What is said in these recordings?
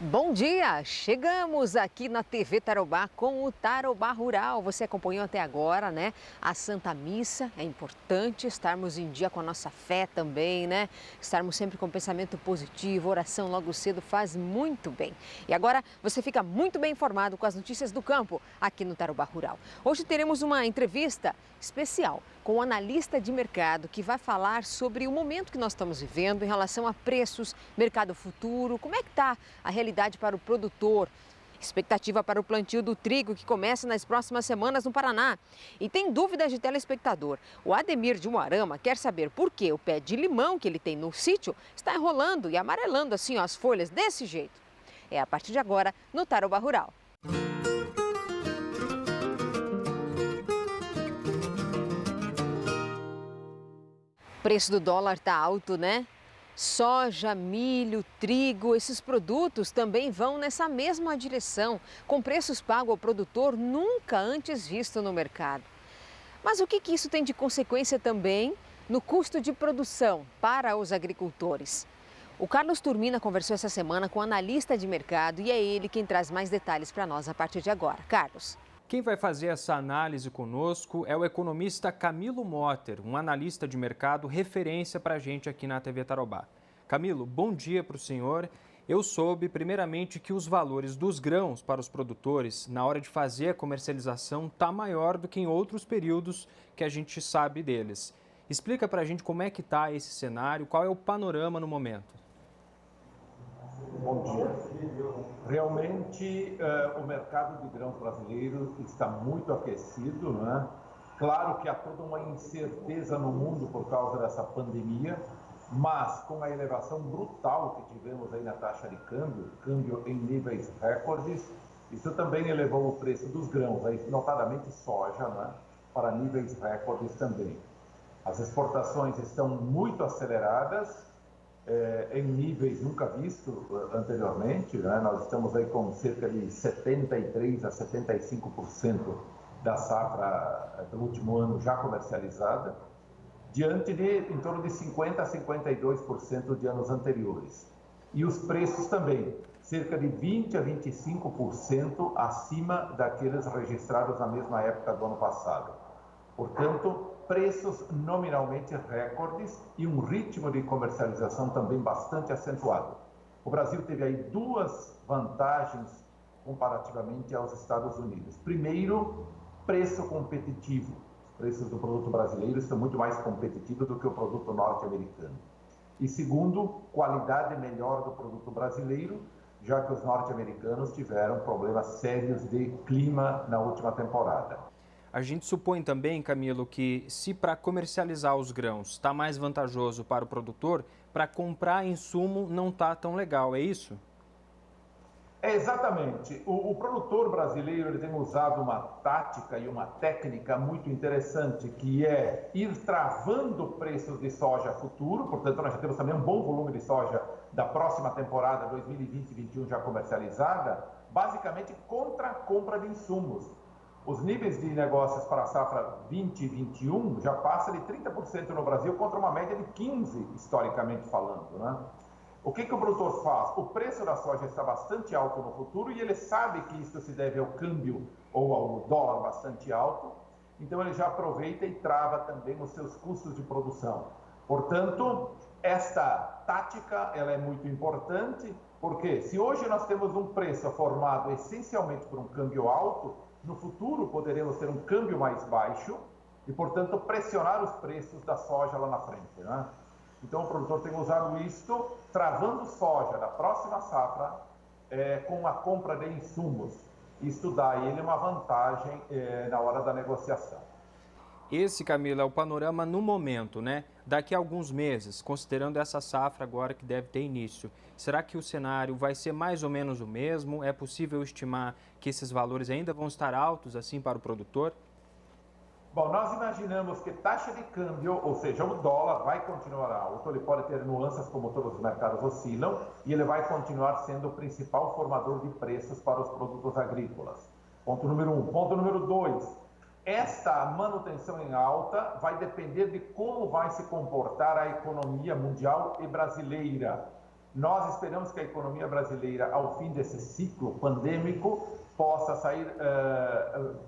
Bom dia! Chegamos aqui na TV Tarobá com o Tarobá Rural. Você acompanhou até agora, né? A Santa Missa. É importante estarmos em dia com a nossa fé também, né? Estarmos sempre com pensamento positivo, oração logo cedo faz muito bem. E agora você fica muito bem informado com as notícias do campo aqui no Tarobá Rural. Hoje teremos uma entrevista especial com um analista de mercado que vai falar sobre o momento que nós estamos vivendo em relação a preços, mercado futuro, como é que está a realidade para o produtor. Expectativa para o plantio do trigo que começa nas próximas semanas no Paraná. E tem dúvidas de telespectador. O Ademir de Umuarama quer saber por que o pé de limão que ele tem no sítio está enrolando e amarelando assim ó, as folhas desse jeito. É a partir de agora no Tarobá Rural. O preço do dólar está alto, né? Soja, milho, trigo, esses produtos também vão nessa mesma direção, com preços pagos ao produtor nunca antes visto no mercado. Mas o que isso tem de consequência também no custo de produção para os agricultores? O Carlos Turmina conversou essa semana com um analista de mercado e é ele quem traz mais detalhes para nós a partir de agora. Carlos. Quem vai fazer essa análise conosco é o economista Camilo Motter, um analista de mercado referência para a gente aqui na TV Tarobá. Camilo, bom dia para o senhor. Eu soube, primeiramente, que os valores dos grãos para os produtores, na hora de fazer a comercialização, está maior do que em outros períodos que a gente sabe deles. Explica para a gente como é que está esse cenário, qual é o panorama no momento. Bom dia. Realmente, o mercado de grãos brasileiro está muito aquecido, né? Claro que há toda uma incerteza no mundo por causa dessa pandemia, mas com a elevação brutal que tivemos aí na taxa de câmbio em níveis recordes, isso também elevou o preço dos grãos, aí, notadamente soja, né? Para níveis recordes também. As exportações estão muito aceleradas, em níveis nunca vistos anteriormente, né? Nós estamos aí com cerca de 73% a 75% da safra do último ano já comercializada, diante de em torno de 50% a 52% de anos anteriores. E os preços também, cerca de 20% a 25% acima daqueles registrados na mesma época do ano passado. Portanto, preços nominalmente recordes e um ritmo de comercialização também bastante acentuado. O Brasil teve aí duas vantagens comparativamente aos Estados Unidos. Primeiro, preço competitivo. Os preços do produto brasileiro estão muito mais competitivos do que o produto norte-americano. E segundo, qualidade melhor do produto brasileiro, já que os norte-americanos tiveram problemas sérios de clima na última temporada. A gente supõe também, Camilo, que se para comercializar os grãos está mais vantajoso para o produtor, para comprar insumo não está tão legal, é isso? É exatamente. O produtor brasileiro ele tem usado uma tática e uma técnica muito interessante, que é ir travando preços de soja futuro. Portanto, nós já temos também um bom volume de soja da próxima temporada 2020-21 já comercializada, basicamente contra a compra de insumos. Os níveis de negócios para a safra 2021 já passa de 30% no Brasil contra uma média de 15% historicamente falando, né? O que o produtor faz? O preço da soja está bastante alto no futuro e ele sabe que isso se deve ao câmbio ou ao dólar bastante alto, então ele já aproveita e trava também os seus custos de produção. Portanto, esta tática ela é muito importante, porque se hoje nós temos um preço formado essencialmente por um câmbio alto, no futuro poderemos ter um câmbio mais baixo e, portanto, pressionar os preços da soja lá na frente, né? Então, o produtor tem usado isto, travando soja da próxima safra com a compra de insumos. Isto dá a ele uma vantagem na hora da negociação. Esse, Camilo, é o panorama no momento, né? Daqui a alguns meses, considerando essa safra agora que deve ter início, será que o cenário vai ser mais ou menos o mesmo? É possível estimar que esses valores ainda vão estar altos assim para o produtor? Bom, nós imaginamos que taxa de câmbio, ou seja, o dólar vai continuar alto, ele pode ter nuances como todos os mercados oscilam, e ele vai continuar sendo o principal formador de preços para os produtos agrícolas. Ponto número 1. Ponto número 2. Esta manutenção em alta vai depender de como vai se comportar a economia mundial e brasileira. Nós esperamos que a economia brasileira, ao fim desse ciclo pandêmico, possa sair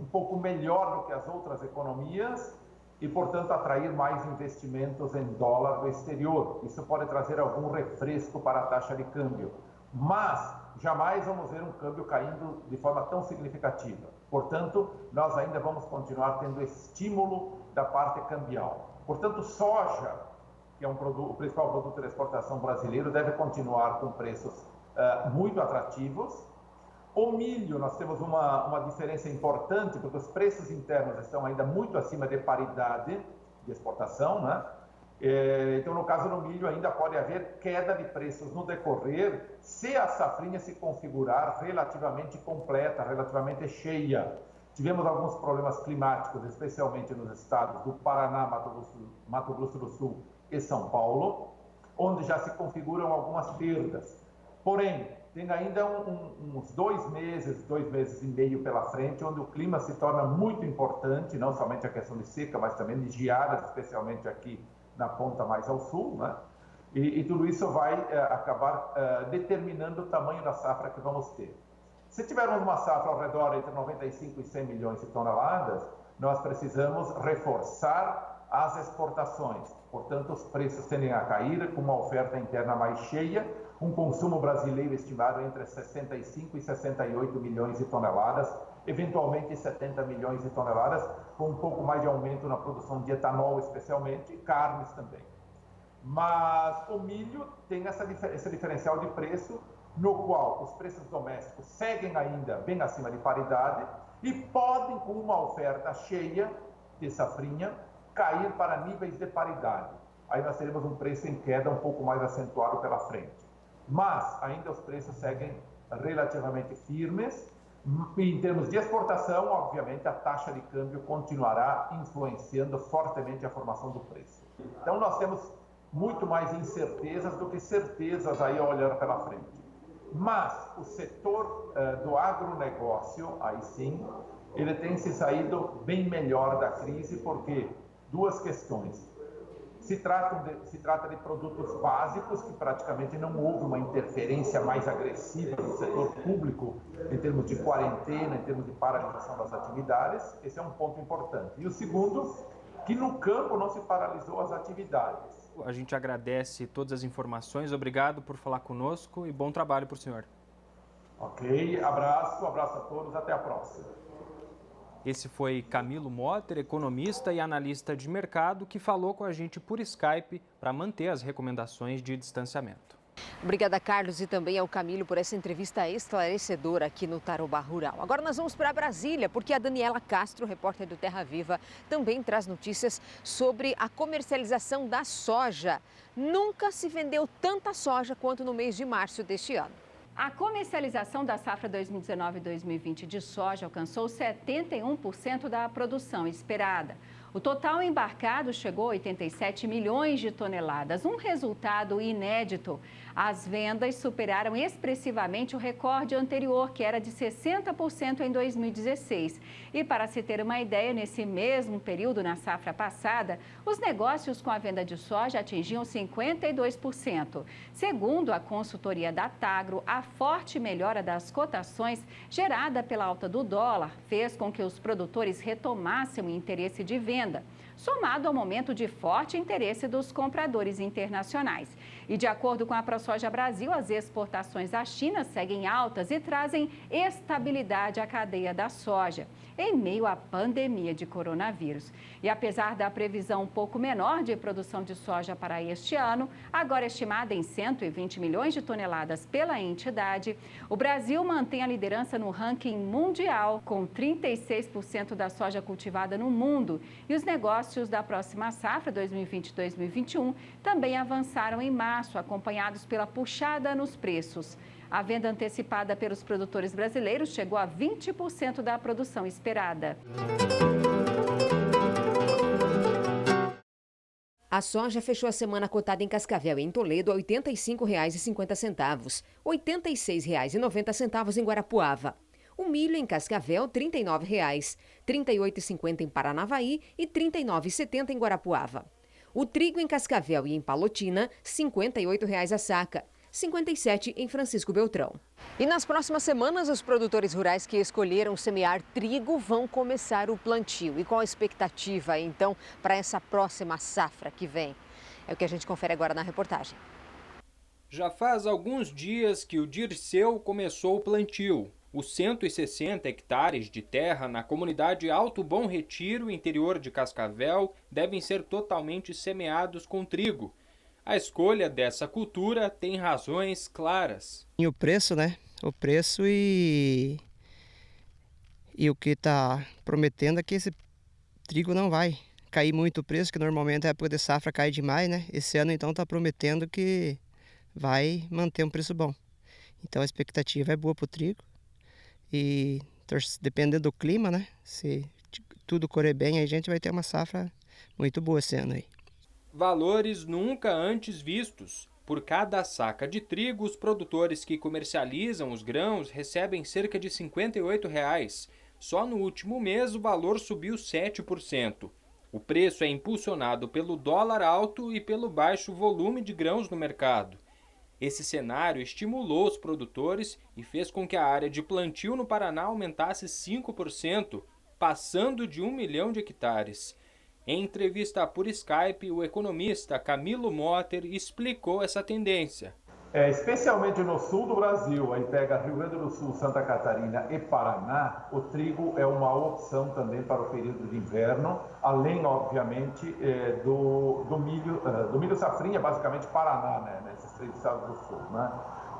um pouco melhor do que as outras economias e, portanto, atrair mais investimentos em dólar do exterior. Isso pode trazer algum refresco para a taxa de câmbio, mas jamais vamos ver um câmbio caindo de forma tão significativa. Portanto, nós ainda vamos continuar tendo estímulo da parte cambial. Portanto, soja, que é o principal produto de exportação brasileiro, deve continuar com preços muito atrativos. O milho, nós temos uma diferença importante, porque os preços internos estão ainda muito acima de paridade de exportação, né? Então, no caso do milho, ainda pode haver queda de preços no decorrer, se a safrinha se configurar relativamente completa, relativamente cheia. Tivemos alguns problemas climáticos, especialmente nos estados do Paraná, Mato Grosso do Sul e São Paulo, onde já se configuram algumas perdas. Porém, tem ainda uns 2 meses e meio pela frente, onde o clima se torna muito importante, não somente a questão de seca, mas também de geadas, especialmente aqui na ponta mais ao sul, né? E tudo isso vai acabar determinando o tamanho da safra que vamos ter. Se tivermos uma safra ao redor entre 95 e 100 milhões de toneladas, nós precisamos reforçar as exportações. Portanto, os preços tendem a cair com uma oferta interna mais cheia, um consumo brasileiro estimado entre 65 e 68 milhões de toneladas, eventualmente 70 milhões de toneladas, com um pouco mais de aumento na produção de etanol, especialmente, e carnes também. Mas o milho tem esse diferencial de preço, no qual os preços domésticos seguem ainda bem acima de paridade e podem, com uma oferta cheia de safrinha, cair para níveis de paridade. Aí nós teremos um preço em queda um pouco mais acentuado pela frente. Mas ainda os preços seguem relativamente firmes. E em termos de exportação, obviamente, a taxa de câmbio continuará influenciando fortemente a formação do preço. Então nós temos muito mais incertezas do que certezas aí a olhar pela frente. Mas o setor do agronegócio, aí sim, ele tem se saído bem melhor da crise, porque duas questões. Se trata de produtos básicos, que praticamente não houve uma interferência mais agressiva do setor público em termos de quarentena, em termos de paralisação das atividades. Esse é um ponto importante. E o segundo, que no campo não se paralisou as atividades. A gente agradece todas as informações, obrigado por falar conosco e bom trabalho para o senhor. Ok, abraço a todos, até a próxima. Esse foi Camilo Motter, economista e analista de mercado, que falou com a gente por Skype para manter as recomendações de distanciamento. Obrigada, Carlos, e também ao Camilo por essa entrevista esclarecedora aqui no Tarobá Rural. Agora nós vamos para Brasília, porque a Daniela Castro, repórter do Terra Viva, também traz notícias sobre a comercialização da soja. Nunca se vendeu tanta soja quanto no mês de março deste ano. A comercialização da safra 2019-2020 de soja alcançou 71% da produção esperada. O total embarcado chegou a 87 milhões de toneladas, um resultado inédito. As vendas superaram expressivamente o recorde anterior, que era de 60% em 2016. E para se ter uma ideia, nesse mesmo período, na safra passada, os negócios com a venda de soja atingiam 52%. Segundo a consultoria da Tagro, a forte melhora das cotações gerada pela alta do dólar fez com que os produtores retomassem o interesse de venda, somado ao momento de forte interesse dos compradores internacionais. E de acordo com a ProSoja Brasil, as exportações à China seguem altas e trazem estabilidade à cadeia da soja, em meio à pandemia de coronavírus. E apesar da previsão um pouco menor de produção de soja para este ano, agora estimada em 120 milhões de toneladas pela entidade, o Brasil mantém a liderança no ranking mundial, com 36% da soja cultivada no mundo. E os negócios da próxima safra, 2020-2021, também avançaram em março, acompanhados pela puxada nos preços. A venda antecipada pelos produtores brasileiros chegou a 20% da produção esperada. A soja fechou a semana cotada em Cascavel e em Toledo a R$ 85,50, R$ 86,90 em Guarapuava. O milho em Cascavel, R$ 39,00, R$ 38,50 em Paranavaí e R$ 39,70 em Guarapuava. O trigo em Cascavel e em Palotina, R$ 58,00 a saca, 57 em Francisco Beltrão. E nas próximas semanas, os produtores rurais que escolheram semear trigo vão começar o plantio. E qual a expectativa, então, para essa próxima safra que vem? É o que a gente confere agora na reportagem. Já faz alguns dias que o Dirceu começou o plantio. Os 160 hectares de terra na comunidade Alto Bom Retiro, interior de Cascavel, devem ser totalmente semeados com trigo. A escolha dessa cultura tem razões claras. E o preço, né? O preço e o que está prometendo é que esse trigo não vai cair muito o preço, que normalmente a época de safra cai demais, né? Esse ano então está prometendo que vai manter um preço bom. Então a expectativa é boa para o trigo e dependendo do clima, né? Se tudo correr bem, a gente vai ter uma safra muito boa esse ano aí. Valores nunca antes vistos. Por cada saca de trigo, os produtores que comercializam os grãos recebem cerca de R$ 58. Só no último mês o valor subiu 7%. O preço é impulsionado pelo dólar alto e pelo baixo volume de grãos no mercado. Esse cenário estimulou os produtores e fez com que a área de plantio no Paraná aumentasse 5%, passando de 1 milhão de hectares. Em entrevista por Skype, o economista Camilo Motter explicou essa tendência. Especialmente no sul do Brasil, aí pega Rio Grande do Sul, Santa Catarina e Paraná, o trigo é uma opção também para o período de inverno, além, obviamente, do milho safrinha, basicamente Paraná, né, nesses 3 estados do sul, né?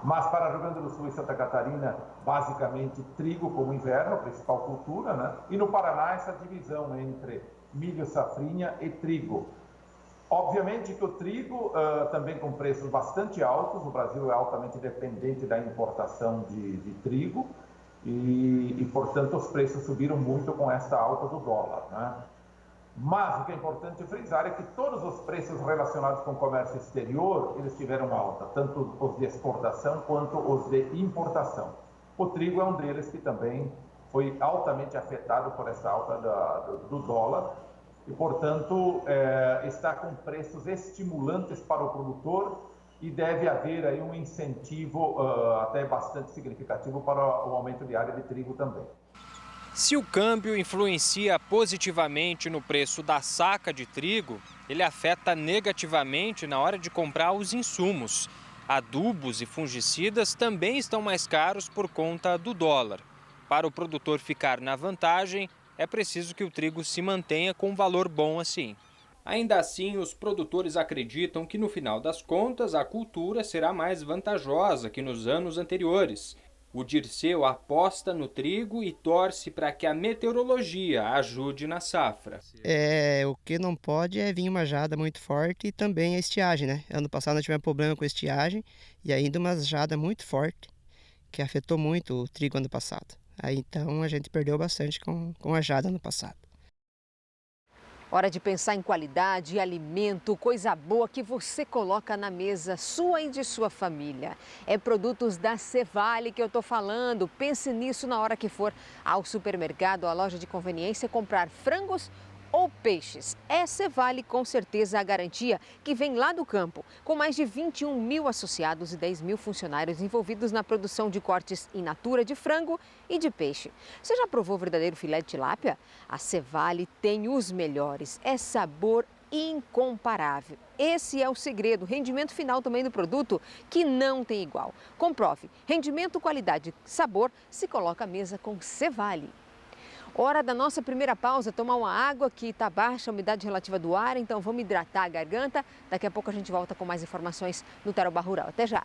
Mas para Rio Grande do Sul e Santa Catarina, basicamente trigo como inverno, a principal cultura, né? E no Paraná essa divisão entre milho safrinha e trigo. Obviamente que o trigo também com preços bastante altos, o Brasil é altamente dependente da importação de trigo e, portanto, os preços subiram muito com essa alta do dólar, né? Mas o que é importante frisar é que todos os preços relacionados com o comércio exterior, eles tiveram alta, tanto os de exportação quanto os de importação. O trigo é um deles que também foi altamente afetado por essa alta do dólar e, portanto, está com preços estimulantes para o produtor e deve haver aí um incentivo até bastante significativo para o aumento de área de trigo também. Se o câmbio influencia positivamente no preço da saca de trigo, ele afeta negativamente na hora de comprar os insumos. Adubos e fungicidas também estão mais caros por conta do dólar. Para o produtor ficar na vantagem, é preciso que o trigo se mantenha com um valor bom assim. Ainda assim, os produtores acreditam que no final das contas a cultura será mais vantajosa que nos anos anteriores. O Dirceu aposta no trigo e torce para que a meteorologia ajude na safra. O que não pode é vir uma geada muito forte e também a estiagem, né? Ano passado nós tivemos problema com a estiagem e ainda uma geada muito forte que afetou muito o trigo ano passado. Aí então a gente perdeu bastante com a geada ano passado. Hora de pensar em qualidade, alimento, coisa boa que você coloca na mesa sua e de sua família. É produtos da Cevale que eu tô falando. Pense nisso na hora que for ao supermercado, à loja de conveniência comprar frangos ou peixes. É Cevale com certeza a garantia que vem lá do campo, com mais de 21 mil associados e 10 mil funcionários envolvidos na produção de cortes in natura de frango e de peixe. Você já provou o verdadeiro filé de tilápia? A Cevale tem os melhores, é sabor incomparável. Esse é o segredo, rendimento final também do produto que não tem igual. Comprove, rendimento, qualidade, sabor se coloca à mesa com Cevale. Hora da nossa primeira pausa, tomar uma água que está baixa a umidade relativa do ar, então vamos hidratar a garganta. Daqui a pouco a gente volta com mais informações no Tarobá Rural. Até já!